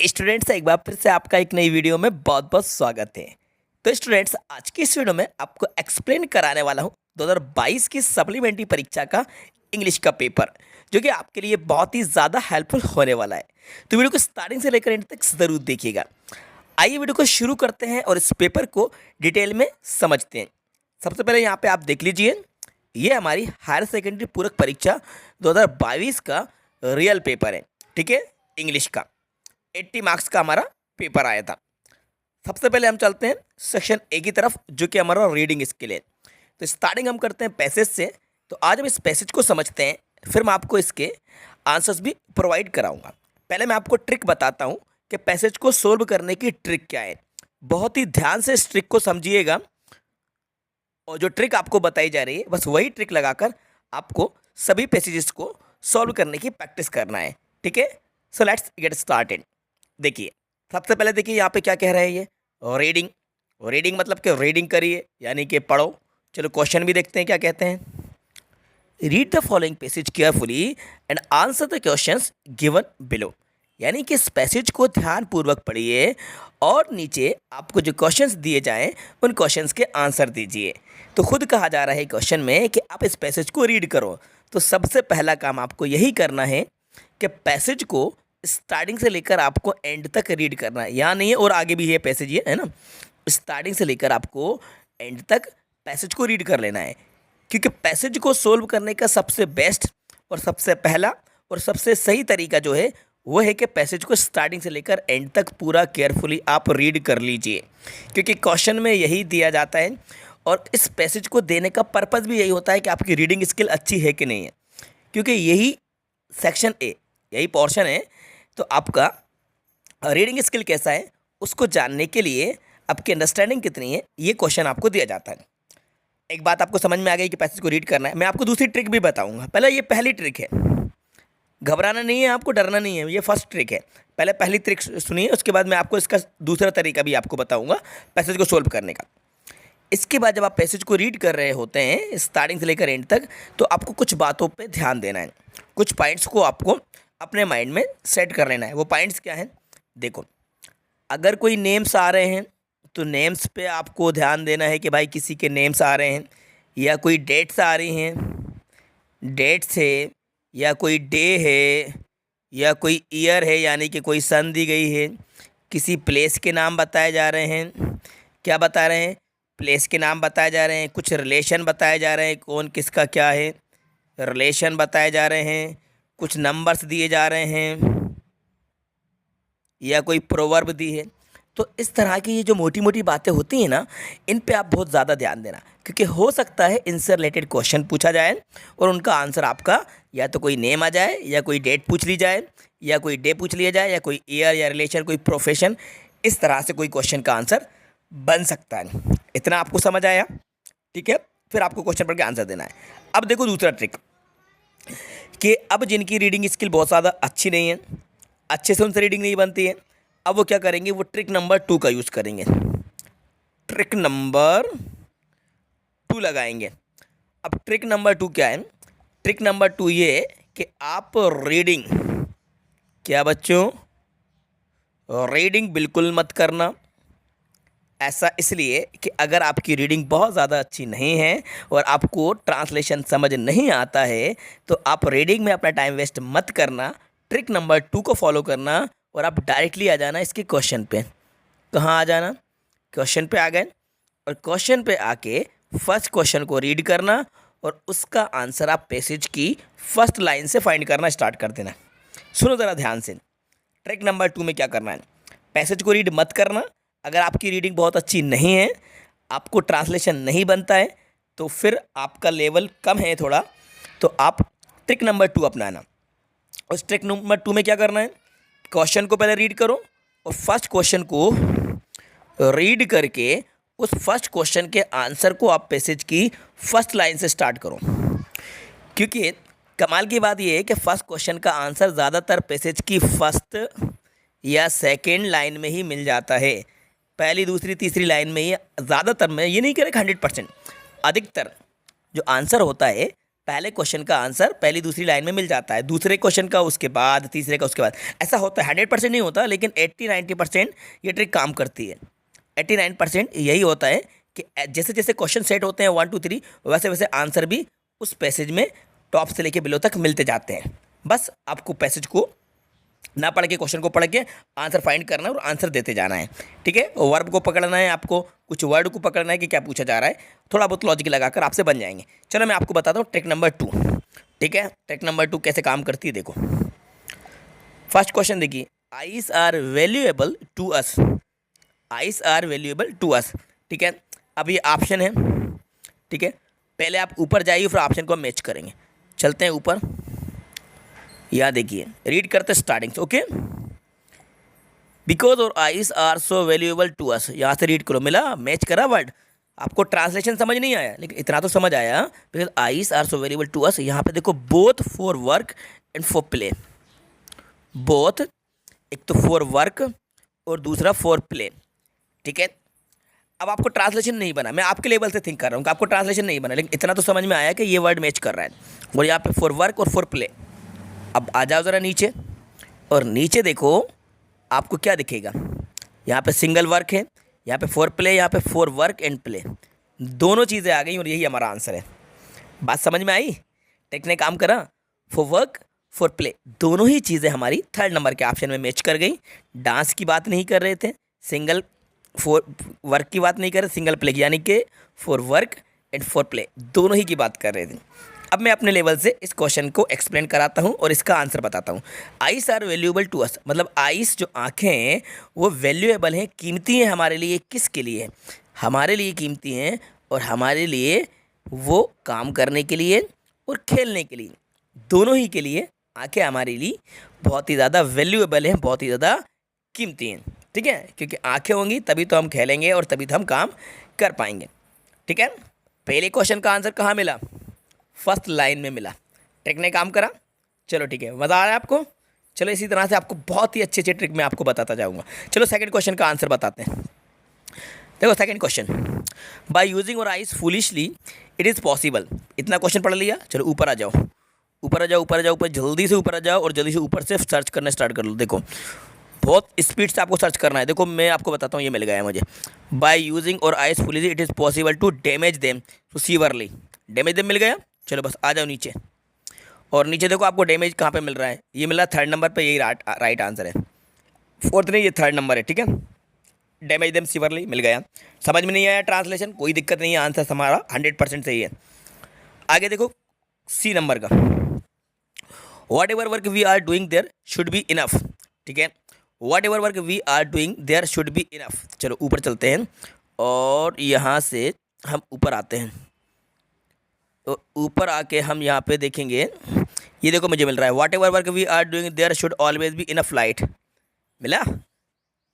Students, एक बार फिर से आपका एक नई वीडियो में बहुत बहुत स्वागत है। तो स्टूडेंट्स, आज की इस वीडियो में आपको एक्सप्लेन कराने वाला हूँ 2022 की सप्लीमेंट्री परीक्षा का इंग्लिश का पेपर, जो कि आपके लिए बहुत ही ज़्यादा हेल्पफुल होने वाला है। तो वीडियो को स्टार्टिंग से लेकर एंड तक ज़रूर देखिएगा। आइए वीडियो को शुरू करते हैं और इस पेपर को डिटेल में समझते हैं। सबसे पहले यहाँ पे आप देख लीजिए, ये हमारी हायर सेकेंडरी पूरक परीक्षा 2022 का रियल पेपर है। ठीक है, इंग्लिश का 80 मार्क्स का हमारा पेपर आया था। सबसे पहले हम चलते हैं सेक्शन ए की तरफ, जो कि हमारा रीडिंग स्किल है। तो स्टार्टिंग हम करते हैं पैसेज से। तो आज हम इस पैसेज को समझते हैं, फिर मैं आपको इसके आंसर्स भी प्रोवाइड कराऊंगा। पहले मैं आपको ट्रिक बताता हूं कि पैसेज को सोल्व करने की ट्रिक क्या है। बहुत ही ध्यान से इस ट्रिक को समझिएगा, और जो ट्रिक आपको बताई जा रही है बस वही ट्रिक लगाकर आपको सभी पैसेजेस को सॉल्व करने की प्रैक्टिस करना है। ठीक है, सो लेट्स गेट स्टार्टेड। देखिए, सबसे पहले देखिए यहाँ पे क्या कह रहे हैं ये रीडिंग। रीडिंग मतलब कि रीडिंग करिए, यानी कि पढ़ो। चलो क्वेश्चन भी देखते हैं क्या कहते हैं। Read the following passage carefully and answer the questions given below. यानी कि इस पैसेज को ध्यानपूर्वक पढ़िए और नीचे आपको जो क्वेश्चंस दिए जाएं उन क्वेश्चंस के आंसर दीजिए। तो खुद कहा जा रहा है क्वेश्चन में कि आप इस पैसेज को रीड करो। तो सबसे पहला काम आपको यही करना है कि पैसेज को स्टार्टिंग से लेकर आपको एंड तक रीड करना है। यहाँ नहीं है, और आगे भी है पैसेज, ये है ना। स्टार्टिंग से लेकर आपको एंड तक पैसेज को रीड कर लेना है, क्योंकि पैसेज को सोल्व करने का सबसे बेस्ट और सबसे पहला और सबसे सही तरीका जो है वो है कि पैसेज को स्टार्टिंग से लेकर एंड तक पूरा केयरफुली आप रीड कर लीजिए, क्योंकि क्वेश्चन में यही दिया जाता है। और इस पैसेज को देने का पर्पज़ भी यही होता है कि आपकी रीडिंग स्किल अच्छी है कि नहीं है, क्योंकि यही सेक्शन ए, यही पोर्शन है। तो आपका रीडिंग स्किल कैसा है उसको जानने के लिए, आपकी अंडरस्टैंडिंग कितनी है, ये क्वेश्चन आपको दिया जाता है। एक बात आपको समझ में आ गई कि पैसेज को रीड करना है। मैं आपको दूसरी ट्रिक भी बताऊंगा। पहले ये पहली ट्रिक है, घबराना नहीं है, आपको डरना नहीं है, ये फर्स्ट ट्रिक है। पहले पहली ट्रिक सुनिए, उसके बाद मैं आपको इसका दूसरा तरीका भी आपको बताऊँगा पैसेज को सोल्व करने का। इसके बाद जब आप पैसेज को रीड कर रहे होते हैं स्टार्टिंग से लेकर एंड तक, तो आपको कुछ बातों पे ध्यान देना है, कुछ पॉइंट्स को आपको अपने माइंड में सेट कर लेना है। वो पॉइंट्स क्या हैं? देखो, अगर कोई नेम्स आ रहे हैं तो नेम्स पे आपको ध्यान देना है कि भाई किसी के नेम्स आ रहे हैं, या कोई डेट्स आ रही हैं, डेट्स है, या कोई डे है, या कोई ईयर है, यानी कि कोई सन दी गई है, किसी प्लेस के नाम बताए जा रहे हैं। क्या बता रहे हैं? प्लेस के नाम बताए जा रहे हैं। कुछ रिलेशन बताए जा रहे हैं, कौन किसका क्या है, रिलेशन बताए जा रहे हैं। कुछ नंबर्स दिए जा रहे हैं, या कोई प्रोवर्ब दी है। तो इस तरह की ये जो मोटी मोटी बातें होती हैं ना, इन पे आप बहुत ज़्यादा ध्यान देना, क्योंकि हो सकता है इनसे रिलेटेड क्वेश्चन पूछा जाए और उनका आंसर आपका या तो कोई नेम आ जाए, या कोई डेट पूछ ली जाए, या कोई डे पूछ लिया जाए, या कोई ईयर या रिलेशन, कोई प्रोफेशन, इस तरह से कोई क्वेश्चन का आंसर बन सकता है। इतना आपको समझ आया? ठीक है, फिर आपको क्वेश्चन पढ़ के आंसर देना है। अब देखो दूसरा ट्रिक, कि अब जिनकी रीडिंग स्किल बहुत ज़्यादा अच्छी नहीं है, अच्छे से उनसे रीडिंग नहीं बनती है, अब वो क्या करेंगे? वो ट्रिक नंबर 2 का यूज़ करेंगे। ट्रिक नंबर 2 लगाएंगे। अब ट्रिक नंबर 2 क्या है? ट्रिक नंबर 2 ये है कि आप रीडिंग, क्या बच्चों, रीडिंग बिल्कुल मत करना। ऐसा इसलिए कि अगर आपकी रीडिंग बहुत ज़्यादा अच्छी नहीं है और आपको ट्रांसलेशन समझ नहीं आता है, तो आप रीडिंग में अपना टाइम वेस्ट मत करना। ट्रिक नंबर 2 को फॉलो करना और आप डायरेक्टली आ जाना इसके क्वेश्चन पे। कहाँ आ जाना? क्वेश्चन पे आ गए, और क्वेश्चन पे आके फर्स्ट क्वेश्चन को रीड करना और उसका आंसर आप पैसेज की फर्स्ट लाइन से फाइंड करना स्टार्ट कर देना। सुनो ज़रा ध्यान से, ट्रिक नंबर 2 में क्या करना है? पैसेज को रीड मत करना। अगर आपकी रीडिंग बहुत अच्छी नहीं है, आपको ट्रांसलेशन नहीं बनता है, तो फिर आपका लेवल कम है थोड़ा, तो आप ट्रिक नंबर 2 अपनाना। उस ट्रिक नंबर 2 में क्या करना है? क्वेश्चन को पहले रीड करो और फर्स्ट क्वेश्चन को रीड करके उस फर्स्ट क्वेश्चन के आंसर को आप पैसेज की फर्स्ट लाइन से स्टार्ट करो, क्योंकि कमाल की बात यह है कि फर्स्ट क्वेश्चन का आंसर ज़्यादातर पैसेज की फर्स्ट या सेकेंड लाइन में ही मिल जाता है। पहली, दूसरी, तीसरी लाइन में ही ज़्यादातर, मैं ये नहीं कह रहा 100%, अधिकतर जो आंसर होता है पहले क्वेश्चन का आंसर पहली दूसरी लाइन में मिल जाता है, दूसरे क्वेश्चन का उसके बाद, तीसरे का उसके बाद। ऐसा होता है, 100% नहीं होता, लेकिन 80-90% ये ट्रिक काम करती है। 89% यही होता है कि जैसे जैसे क्वेश्चन सेट होते हैं 1 2 3, वैसे वैसे आंसर भी उस पैसेज में टॉप से लेके बिलो तक मिलते जाते हैं। बस आपको पैसेज को ना पढ़ के, क्वेश्चन को पढ़ के आंसर फाइंड करना है और आंसर देते जाना है। ठीक है, वर्ब को पकड़ना है आपको, कुछ वर्ड को पकड़ना है कि क्या पूछा जा रहा है, थोड़ा बहुत लॉजिक लगाकर आपसे बन जाएंगे। चलो मैं आपको बताता हूँ ट्रिक नंबर 2। ठीक है, ट्रिक नंबर 2 कैसे काम करती है देखो। फर्स्ट क्वेश्चन देखिए, eyes are valuable to us. Eyes are valuable to us. ठीक है, अब ये ऑप्शन है। ठीक है, पहले आप ऊपर जाइए, फिर ऑप्शन को मैच करेंगे। चलते हैं ऊपर, यहाँ देखिए, रीड करते स्टार्टिंग से। ओके, बिकॉज और eyes are so valuable to us, यहाँ से रीड करो। मिला, मैच करा वर्ड। आपको ट्रांसलेशन समझ नहीं आया, लेकिन इतना तो समझ आया, because eyes are so valuable to us. यहाँ पे देखो, both for work and for play. Both, एक तो फॉर वर्क और दूसरा फॉर प्ले। ठीक है, अब आपको ट्रांसलेशन नहीं बना, मैं आपके लेवल से थिंक कर रहा हूँ कि आपको ट्रांसलेशन नहीं बना, लेकिन इतना तो समझ में आया कि ये वर्ड मैच कर रहा है। और यहाँ पे फॉर वर्क और फॉर प्ले। अब आ जाओ ज़रा नीचे, और नीचे देखो आपको क्या दिखेगा। यहाँ पे सिंगल वर्क है, यहाँ पे फॉर प्ले, यहाँ पे फॉर वर्क एंड प्ले, दोनों चीज़ें आ गई और यही हमारा आंसर है। बात समझ में आई? टेक ने काम करा। फॉर वर्क, फॉर प्ले, दोनों ही चीज़ें हमारी थर्ड नंबर के ऑप्शन में मैच कर गई। डांस की बात नहीं कर रहे थे, सिंगल फॉर वर्क की बात नहीं कर रहे, सिंगल प्ले की, यानी कि for work and for play दोनों ही की बात कर रहे थे। अब मैं अपने लेवल से इस क्वेश्चन को एक्सप्लेन कराता हूँ और इसका आंसर बताता हूँ। Eyes are valuable to us, मतलब आइस जो आँखें हैं वो वैल्यूएबल हैं, कीमती हैं हमारे लिए। किसके लिए? हमारे लिए कीमती हैं, और हमारे लिए वो काम करने के लिए और खेलने के लिए, दोनों ही के लिए आँखें हमारे लिए बहुत ही ज़्यादा वैल्यूएबल हैं, बहुत ही ज़्यादा कीमती हैं। ठीक है, क्योंकि आँखें होंगी तभी तो हम खेलेंगे और तभी तो हम काम कर पाएंगे। ठीक है, पहले क्वेश्चन का आंसर कहाँ मिला? फर्स्ट लाइन में मिला। ट्रिक ने काम करा। चलो ठीक है, मज़ा आ रहा है आपको? चलो इसी तरह से आपको बहुत ही अच्छे अच्छे ट्रिक मैं आपको बताता जाऊँगा। चलो सेकंड क्वेश्चन का आंसर बताते हैं। देखो second question, bye using our eyes foolishly it is possible. इतना क्वेश्चन पढ़ लिया। चलो ऊपर आ जाओ, ऊपर आ जाओ, ऊपर आ जाओ, ऊपर जल्दी से ऊपर आ जाओ और जल्दी से ऊपर से सर्च करना स्टार्ट कर लो। देखो बहुत स्पीड से आपको सर्च करना है। देखो मैं आपको बताता हूँ, ये मिल गया है मुझे। By using our eyes foolishly it is possible to damage them too severely. Damage them मिल गया। चलो बस आ जाओ नीचे, और नीचे देखो आपको डैमेज कहाँ पे मिल रहा है। ये मिला थर्ड नंबर पे, यही राइट आंसर है। फोर्थ नहीं, ये थर्ड नंबर है। ठीक है, डैमेज देम सीवरली मिल गया। समझ में नहीं आया ट्रांसलेशन, कोई दिक्कत नहीं है, आंसर हमारा 100% सही है। आगे देखो सी नंबर का, whatever work we are doing there should be enough. ठीक है, whatever work we are doing there should be enough. चलो ऊपर चलते हैं और यहाँ से हम ऊपर आते हैं। तो ऊपर आके हम यहाँ पे देखेंगे, ये देखो मुझे मिल रहा है, whatever work we are doing there should always be enough light. मिला,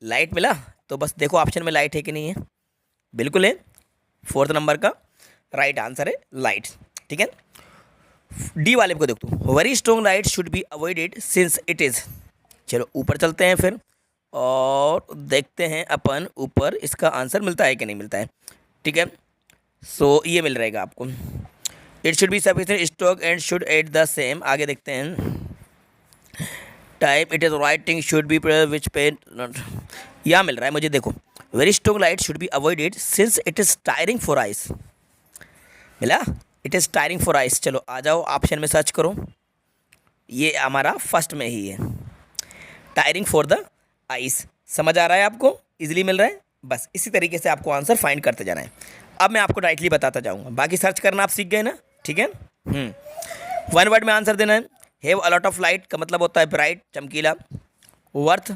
लाइट मिला। तो बस देखो ऑप्शन में लाइट है कि नहीं है, बिल्कुल है। फोर्थ नंबर का राइट आंसर है लाइट। ठीक है, डी वाले को देख तू, very strong light should be avoided since it is. चलो ऊपर चलते हैं फिर और देखते हैं अपन ऊपर इसका आंसर मिलता है कि नहीं मिलता है। ठीक है, सो ये मिल रहेगा आपको, it should be sufficient stock and should at the same. आगे देखते हैं, type it is writing should be which pen not. यहाँ मिल रहा है मुझे, देखो very strong light should be avoided since it is tiring for eyes. मिला, it is tiring for eyes. चलो आ जाओ ऑप्शन में सर्च करो, ये हमारा फर्स्ट में ही है, टायरिंग फॉर द आइस। समझ आ रहा है आपको? इजीली मिल रहा है। बस इसी तरीके से आपको आंसर फाइंड करते जाना है। अब मैं आपको डायरेक्टली बताता जाऊँगा, बाकी सर्च करना आप सीख गए ना। ठीक है, वन वर्ड में आंसर देना है। Have a lot of light का मतलब होता है ब्राइट, चमकीला। Worth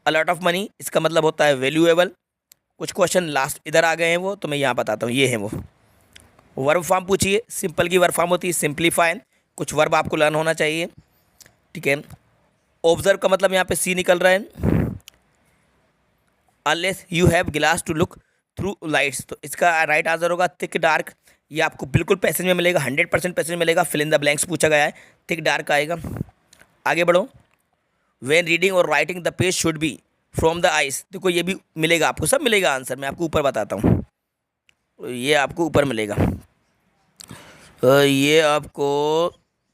a lot of money, इसका मतलब होता है वैल्यूएबल। कुछ क्वेश्चन लास्ट इधर आ गए हैं वो, तो मैं यहाँ बताता हूँ, ये है वो। वर्ब फॉर्म पूछिए, सिंपल की वर्ब फॉर्म होती है सिंप्लीफाई। कुछ वर्ब आपको लर्न होना चाहिए। ठीक है, ऑब्जर्व का मतलब यहाँ पे सी निकल रहा है। Unless you have glass to look through lights, तो इसका राइट आंसर होगा थिक डार्क। ये आपको बिल्कुल पैसेज में मिलेगा, 100% पैसेज में मिलेगा। फिल इन द ब्लैंक्स पूछा गया है, थिक डार्क आएगा। आगे बढ़ो, व्हेन रीडिंग और writing the page should be from the ice. देखो ये भी मिलेगा आपको, सब मिलेगा आंसर। मैं आपको ऊपर बताता हूँ, ये आपको ऊपर मिलेगा। ये आपको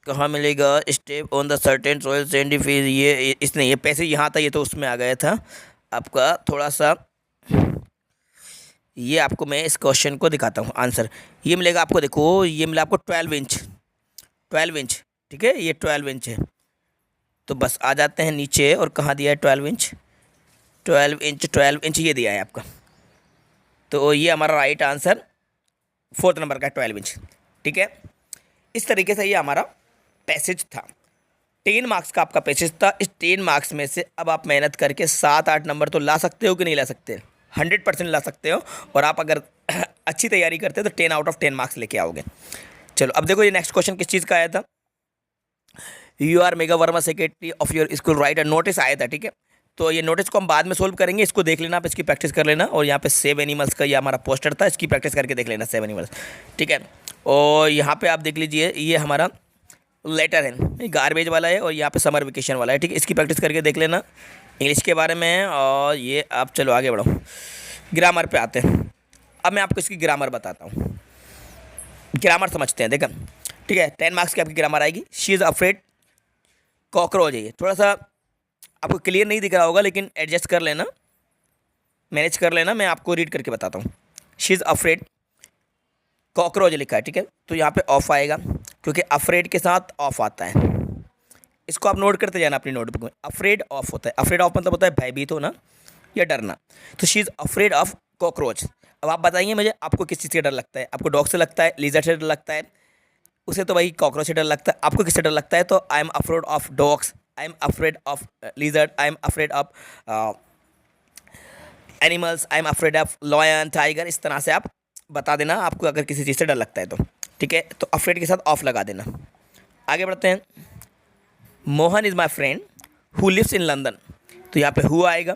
कहाँ मिलेगा? Step on the certain soil Sandy फिर ये इसने ये पैसे यहाँ था, ये तो उसमें आ गया था आपका थोड़ा सा। ये आपको मैं इस क्वेश्चन को दिखाता हूँ आंसर। ये मिलेगा आपको, देखो ये मिला आपको 12 इंच, 12 इंच। ठीक है, ये 12 इंच है। तो बस आ जाते हैं नीचे, और कहाँ दिया है 12 इंच? 12 इंच, 12 इंच ये दिया है आपका। तो ये हमारा राइट आंसर 4th नंबर का 12 इंच। ठीक है, इस तरीके से ये हमारा पैसेज था। 10 मार्क्स का आपका पैसेज था। इस 10 मार्क्स में से अब आप मेहनत करके 7-8 नंबर तो ला सकते हो कि नहीं ला सकते? 100% ला सकते हो। और आप अगर अच्छी तैयारी करते हो तो 10 आउट ऑफ 10 मार्क्स लेके आओगे। चलो अब देखो, ये नेक्स्ट क्वेश्चन किस चीज़ का आया था? You are Megha Verma secretary of your school write a notice आया था। ठीक है, तो ये नोटिस को हम बाद में सोल्व करेंगे, इसको देख लेना आप, इसकी प्रैक्टिस कर लेना। और यहाँ पे 7 एनिमल्स का ये हमारा पोस्टर था, इसकी प्रैक्टिस करके देख लेना 7 एनिमल्स। ठीक है, और यहाँ पे आप देख लीजिए, ये हमारा लेटर है, गार्बेज वाला है, और यहाँ पे समर वेकेशन वाला है। ठीक है, इसकी प्रैक्टिस करके देख लेना इंग्लिश के बारे में। और ये आप चलो आगे बढ़ो, ग्रामर पे आते हैं। अब मैं आपको इसकी ग्रामर बताता हूँ, ग्रामर समझते हैं। देखा, ठीक है, 10 मार्क्स की आपकी ग्रामर आएगी। शी इज़ अफ्रेड कॉकरोच है। ये थोड़ा सा आपको क्लियर नहीं दिख रहा होगा, लेकिन एडजस्ट कर लेना, मैनेज कर लेना, मैं आपको रीड करके बताता हूँ। शी इज़ अफ्रेड कॉकरोच लिखा है। ठीक है, तो यहाँ पे ऑफ आएगा, क्योंकि अफ्रेड के साथ ऑफ आता है। इसको आप नोट करते जाना अपनी नोटबुक में। अफ्रेड ऑफ होता है, अफ्रेड ऑफ मतलब होता है भयभीत होना या डरना। तो she is afraid of cockroach. अब आप बताइए मुझे, आपको किस चीज़ से डर लगता है? आपको डॉग से लगता है, लिजर्ड से डर लगता है, उसे तो भाई कॉकरोच से डर लगता है। आपको किससे डर लगता है? तो I am afraid of dogs, I am afraid of lizard, I am afraid of animals, I am afraid of lion, tiger. इस तरह से आप बता देना आपको अगर किसी चीज़ से डर लगता है तो। ठीक है, तो अफ्रेड के साथ ऑफ लगा देना। आगे बढ़ते हैं। Mohan is my friend who lives in London. तो यहाँ पे हु आएगा,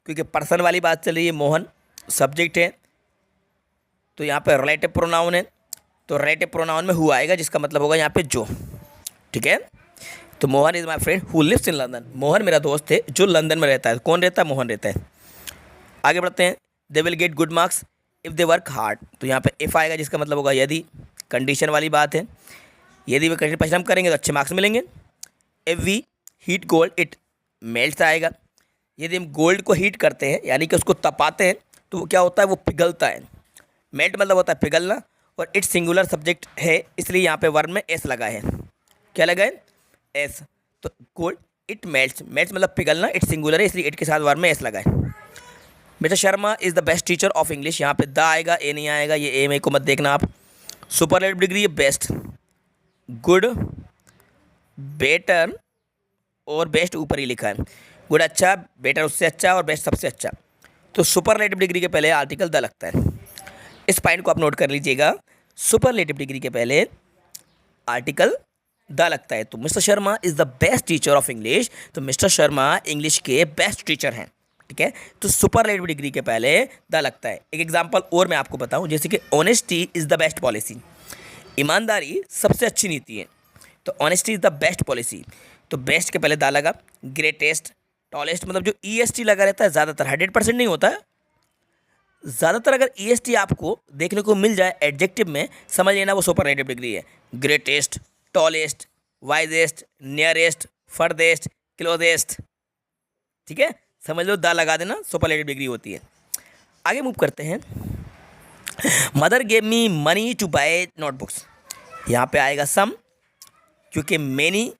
क्योंकि पर्सन वाली बात चल रही है। मोहन सब्जेक्ट है, तो यहाँ पे रिलेटिव प्रोनाउन है, तो रिलेटिव प्रोनाउन में हु आएगा, जिसका मतलब होगा यहाँ पे जो। ठीक है, तो Mohan is my friend who lives in London. Mohan मेरा दोस्त है जो लंदन में रहता है। कौन रहता है? मोहन रहता है। आगे बढ़ते हैं। They will get good marks if they work hard. तो यहाँ पे इफ़ आएगा, जिसका मतलब होगा यदि, कंडीशन वाली बात है। यदि वे कठिन परिश्रम करेंगे तो अच्छे मार्क्स मिलेंगे। If we heat gold it melts आएगा। यदि हम गोल्ड को हीट करते हैं, यानी कि उसको तपाते हैं, तो वो क्या होता है? वो पिघलता है। मेल्ट मतलब होता है पिघलना, और इट सिंगुलर सब्जेक्ट है, इसलिए यहाँ पे वर्ब में एस लगा है। क्या लगा है? एस। तो गोल्ड इट मेल्ट्स, मेल्ट्स मतलब पिघलना, इट सिंगुलर है, इसलिए इट के साथ वर्ब में एस लगा है। Mister Sharma is the best teacher of English. यहाँ पे द आएगा, ए नहीं आएगा, ये ए में को मत देखना आप। सुपरलेटिव डिग्री है बेस्ट, गुड, बेटर और बेस्ट ऊपर ही लिखा है। गुड अच्छा, बेटर उससे अच्छा, और बेस्ट सबसे अच्छा। तो सुपरलेटिव डिग्री के पहले आर्टिकल द लगता है। इस पॉइंट को आप नोट कर लीजिएगा, सुपरलेटिव डिग्री के पहले आर्टिकल द लगता है। तो mister Sharma is the best teacher of English. तो मिस्टर शर्मा इंग्लिश के बेस्ट टीचर हैं। ठीक है, तो सुपरलेटिव डिग्री के पहले द लगता है। एक एग्जांपल और मैं आपको बताऊं, जैसे कि honesty is the best policy. ईमानदारी सबसे अच्छी नीति है, तो honesty is the best policy. तो बेस्ट के पहले द लगा। ग्रेटेस्ट, टॉलेस्ट, मतलब जो EST लगा रहता है ज़्यादातर, 100% नहीं होता है, ज़्यादातर अगर EST आपको देखने को मिल जाए एडजेक्टिव में, समझ लेना वो सुपरलेटिव डिग्री है। Greatest, tallest, wisest, nearest, farthest, closest. ठीक है, समझ लो द लगा देना, सुपरलेटिव डिग्री होती है। आगे मूव करते हैं। Mother gave me money to buy notebooks. यहाँ पे आएगा सम, क्योंकि मैनी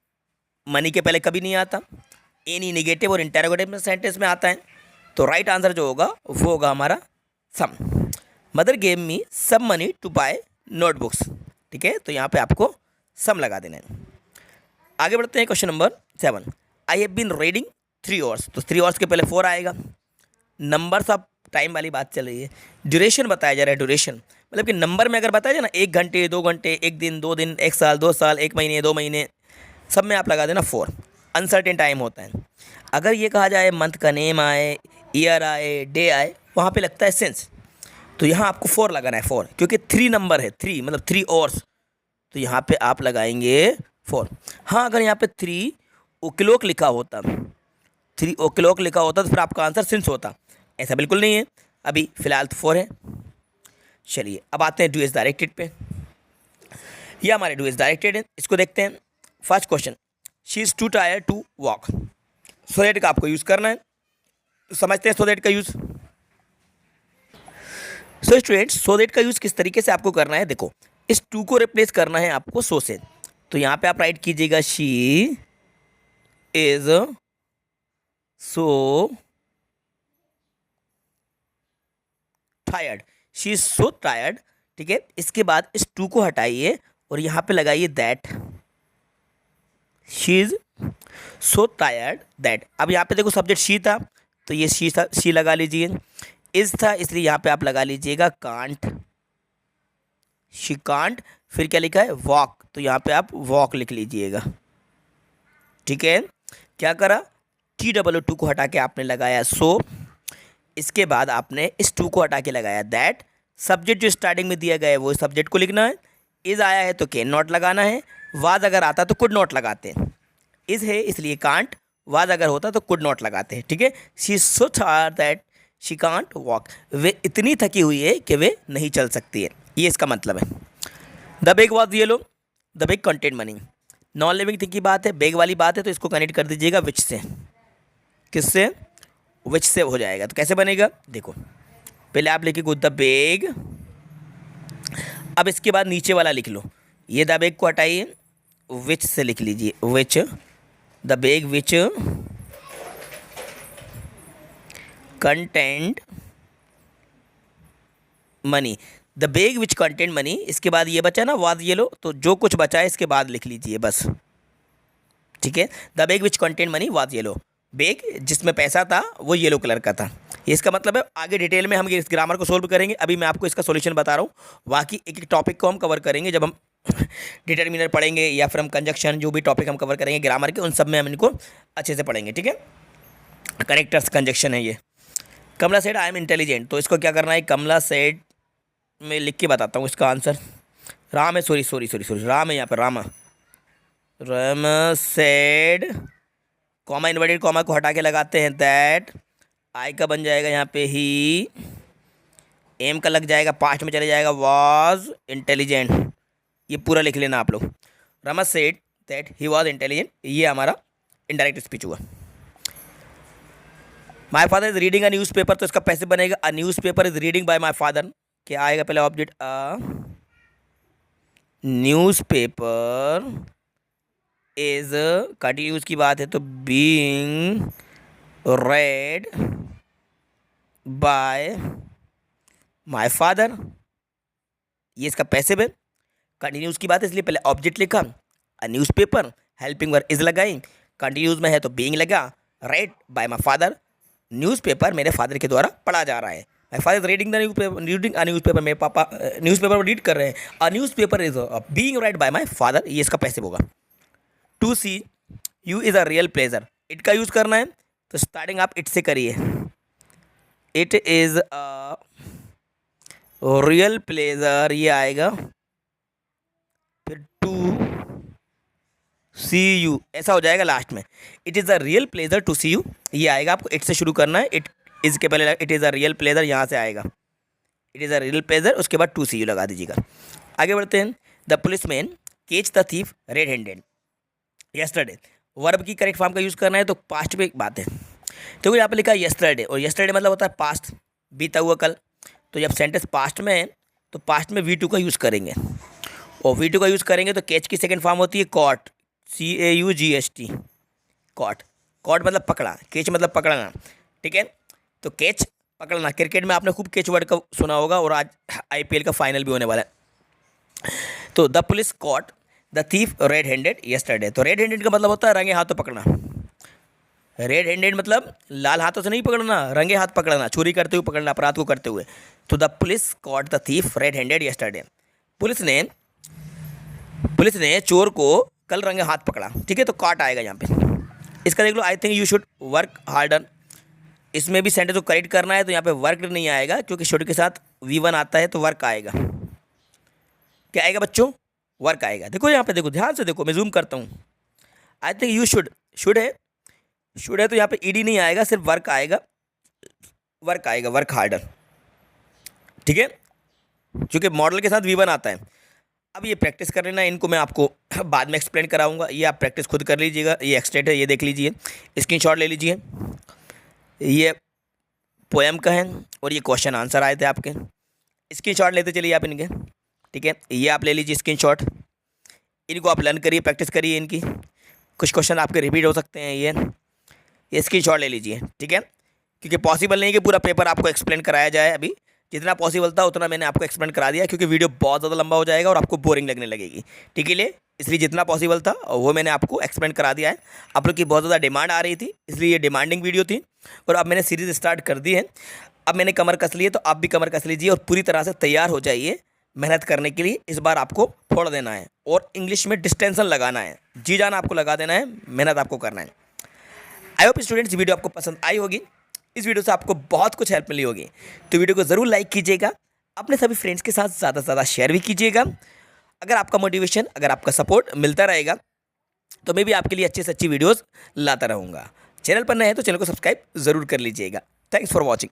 मनी के पहले कभी नहीं आता। एनी निगेटिव और इंटेरोगेटिव सेंटेंस में आता है। तो राइट आंसर जो होगा वो होगा हमारा some. Mother gave me some money to buy notebooks. ठीक है, तो यहाँ पे आपको सम लगा देना है। आगे बढ़ते हैं। Question number 7। I have been reading 3 hours. तो 3 आवर्स के पहले 4 आएगा। नंबर्स ऑफ टाइम वाली बात चल रही है। ड्यूरेशन बताया जा रहा है। ड्यूरेशन मतलब कि नंबर में अगर बताया जाए ना, 1 घंटे, 2 घंटे, 1 दिन, 2 दिन, 1 साल, 2 साल, 1 महीने, 2 महीने, सब में आप लगा देना 4। अनसर्टेन टाइम होता है। अगर ये कहा जाए मंथ का नेम आए, ईयर आए, डे आए, वहाँ पे लगता है सेंस। तो यहाँ आपको 4 लगाना है, 4, क्योंकि 3 नंबर है, 3 मतलब 3 आवर्स। तो यहाँ पे आप लगाएंगे 4। हाँ, अगर यहाँ पे 3 o'clock लिखा होता, 3 o'clock लिखा होता, तो फिर आपका आंसर सिंस होता। ऐसा बिल्कुल नहीं है, अभी फ़िलहाल तो 4 है। चलिए अब आते हैं डू एज डायरेक्टेड पे। ये हमारे डू इज डायरेक्टेड है। इसको देखते हैं। First question, she is too tired to walk. So that का आपको यूज़ करना है, तो समझते हैं सो दैट का use. So students, so that का यूज़ किस तरीके से आपको करना है, देखो इस टू को रिप्लेस करना है आपको सो से। तो यहाँ पे आप राइट कीजिएगा she is so tired, she is so tired. ठीक है, इसके बाद इस टू को हटाइए और यहाँ पे लगाइए that, she is so tired that. अब यहाँ पे देखो सब्जेक्ट शी था, तो ये शी था, शी लगा लीजिए। इज था, इसलिए यहाँ पे आप लगा लीजिएगा कांट, शी कांट। फिर क्या लिखा है, वॉक, तो यहाँ पे आप वॉक लिख लीजिएगा। ठीक है, क्या करा, TWO को हटा के आपने लगाया सो, इसके बाद आपने इस टू को हटा के लगाया दैट। सब्जेक्ट जो स्टार्टिंग में दिया गया है वो सब्जेक्ट को लिखना है। इज आया है तो कैन नॉट लगाना है, वाज अगर आता तो कुड नॉट लगाते हैं। इज है इसलिए कांट, वाज अगर होता तो कुड नॉट लगाते हैं। ठीक है, she is so tired that she can't walk, वे इतनी थकी हुई है कि वे नहीं चल सकती है, ये इसका मतलब है। The bag was yellow, the bag content money. Non living thing की बात है, बैग वाली बात है, तो इसको कनेक्ट कर दीजिएगा विच से। किससे, विच से हो जाएगा। तो कैसे बनेगा, देखो पहले आप लिखिए द बैग, अब इसके बाद नीचे वाला लिख लो, ये द बैग को हटाइए, विच से लिख लीजिए, which, the bag which content money, the bag which content money. इसके बाद ये बचा ना वाज येलो, तो जो कुछ बचा है इसके बाद लिख लीजिए बस। ठीक है, the bag which content money was yellow, bag जिसमें पैसा था वो येलो कलर का था। ये इसका मतलब है। आगे डिटेल में हम इस ग्रामर को सोल्व करेंगे, अभी मैं आपको इसका सॉल्यूशन बता रहा हूँ। बाकी एक एक टॉपिक को हम कवर करेंगे जब हम डिटर्मिनर पढ़ेंगे या फिर हम कंजक्शन, जो भी टॉपिक हम कवर करेंगे ग्रामर के, उन सब में हम इनको अच्छे से पढ़ेंगे। ठीक है, करेक्टर्स कंजक्शन है ये। कमला सेड आई एम इंटेलिजेंट, तो इसको क्या करना है, कमला सेड में लिख के बताता हूँ इसका आंसर। राम है, सॉरी राम है यहाँ पर, Ram said, comma inverted comma को हटा के लगाते हैं दैट, आई का बन जाएगा यहाँ पे ही, एम का लग जाएगा, पास्ट में चले जाएगा वाज इंटेलिजेंट। ये पूरा लिख लेना आप लोग। Rama said that he was intelligent, ये हमारा इनडायरेक्ट स्पीच हुआ। माई father is reading a news paper, तो इसका पैसे बनेगा अ newspaper is reading by my father. क्या आएगा पहले object, a newspaper is, continues की बात है तो being read by my father, ये इसका पैसिव है। कंटिन्यूज की बात है इसलिए पहले ऑब्जेक्ट लिखा, a newspaper, helping verb is लगाई, कंटिन्यूज में है तो बीइंग लगा, read by my father, newspaper मेरे फादर के द्वारा पढ़ा जा रहा है। My father is reading the newspaper, reading a newspaper, मेरे पापा न्यूज़ पेपर रीड कर रहे हैं। A newspaper is being read by my father, ये इसका पैसिव होगा। To see you is a real pleasure, it का use करना है तो स्टार्टिंग आप इट से करिए, it is a real pleasure, ये आएगा। फिर टू सी यू ऐसा हो जाएगा लास्ट में, it is a real pleasure to see you, ये आएगा। आपको इट से शुरू करना है, इट इज़ के पहले it is a real pleasure, यहाँ से आएगा it is a real pleasure, उसके बाद टू सी यू लगा दीजिएगा। आगे बढ़ते हैं। द पुलिस मैन केच the thief red handed yesterday, verb की करेक्ट फॉर्म का यूज़ करना है तो पास्ट पे एक बात है। तो यहाँ पे लिखा है यस्टरडे, और यस्टरडे मतलब होता है पास्ट, बीता हुआ कल। तो जब सेंटेंस पास्ट में है तो पास्ट में V2 का यूज़ करेंगे, और V2 का यूज़ करेंगे तो कैच की सेकंड फॉर्म होती है कॉट, CAUGHT, कॉट। कॉट मतलब पकड़ा, कैच मतलब पकड़ना। ठीक है, तो कैच पकड़ना, क्रिकेट में आपने खूब कैच वर्ड का सुना होगा, और आज IPL का फाइनल भी होने वाला है। तो the police caught the thief red handed yesterday, तो रेड हैंडेड का मतलब होता है रंगे हाथों पकड़ना। रेड हैंडेड मतलब लाल हाथों से नहीं पकड़ना, रंगे हाथ पकड़ना, चोरी करते हुए पकड़ना, अपराध को करते हुए। तो the police caught the thief red handed yesterday, police ने चोर को कल रंगे हाथ पकड़ा। ठीक है, तो कॉट आएगा यहाँ पे। इसका देख लो, I think you should work harder, इसमें भी सेंटेंस को करेक्ट करना है तो यहाँ पे वर्क नहीं आएगा, क्योंकि शुड के साथ V1 आता है तो वर्क आएगा। क्या आएगा बच्चों, वर्क आएगा। देखो यहाँ पे, देखो ध्यान से देखो, मैं जूम करता हूँ। आई थिंक यू शुड, शुड है तो यहाँ पे ED नहीं आएगा, सिर्फ वर्क आएगा, वर्क हार्डर। ठीक है, क्योंकि मॉडल के साथ V1 आता है। अब ये प्रैक्टिस कर लेना, इनको मैं आपको बाद में एक्सप्लेन कराऊंगा, ये आप प्रैक्टिस खुद कर लीजिएगा। ये एक्सटेट है, ये देख लीजिए, स्क्रीनशॉट ले लीजिए। ये पोएम का है और ये क्वेश्चन आंसर आए थे आपके, स्क्रीनशॉट लेते चलिए आप इनके, ठीक है। ये आप ले लीजिए स्क्रीनशॉट, इनको आप लर्न करिए, प्रैक्टिस करिए इनकी। कुछ क्वेश्चन आपके रिपीट हो सकते हैं, ये स्क्रीनशॉट ले लीजिए, ठीक है। क्योंकि पॉसिबल नहीं है कि पूरा पेपर आपको एक्सप्लेन कराया जाए, अभी जितना पॉसिबल था उतना मैंने आपको एक्सप्लेन करा दिया, क्योंकि वीडियो बहुत ज़्यादा लंबा हो जाएगा और आपको बोरिंग लगने लगेगी, ठीक है। इसलिए जितना पॉसिबल था वो मैंने आपको एक्सप्लेन करा दिया है। आप लोग की बहुत ज़्यादा डिमांड आ रही थी, इसलिए ये डिमांडिंग वीडियो थी और अब मैंने सीरीज़ स्टार्ट कर दी है। अब मैंने कमर कस ली है, तो आप भी कमर कस लीजिए और पूरी तरह से तैयार हो जाइए मेहनत करने के लिए। इस बार आपको फोड़ देना है और इंग्लिश में डिस्टेंशन लगाना है, जी जान आपको लगा देना है, मेहनत आपको करना है। आई होप स्टूडेंट्स वीडियो आपको पसंद आई होगी, इस वीडियो से आपको बहुत कुछ हेल्प मिली होगी। तो वीडियो को ज़रूर लाइक कीजिएगा, अपने सभी फ्रेंड्स के साथ ज़्यादा से ज़्यादा शेयर भी कीजिएगा। अगर आपका मोटिवेशन, अगर आपका सपोर्ट मिलता रहेगा तो मैं भी आपके लिए अच्छी से अच्छी वीडियोज़ लाता रहूँगा। चैनल पर नए हैं तो चैनल को सब्सक्राइब ज़रूर कर लीजिएगा। Thanks for watching.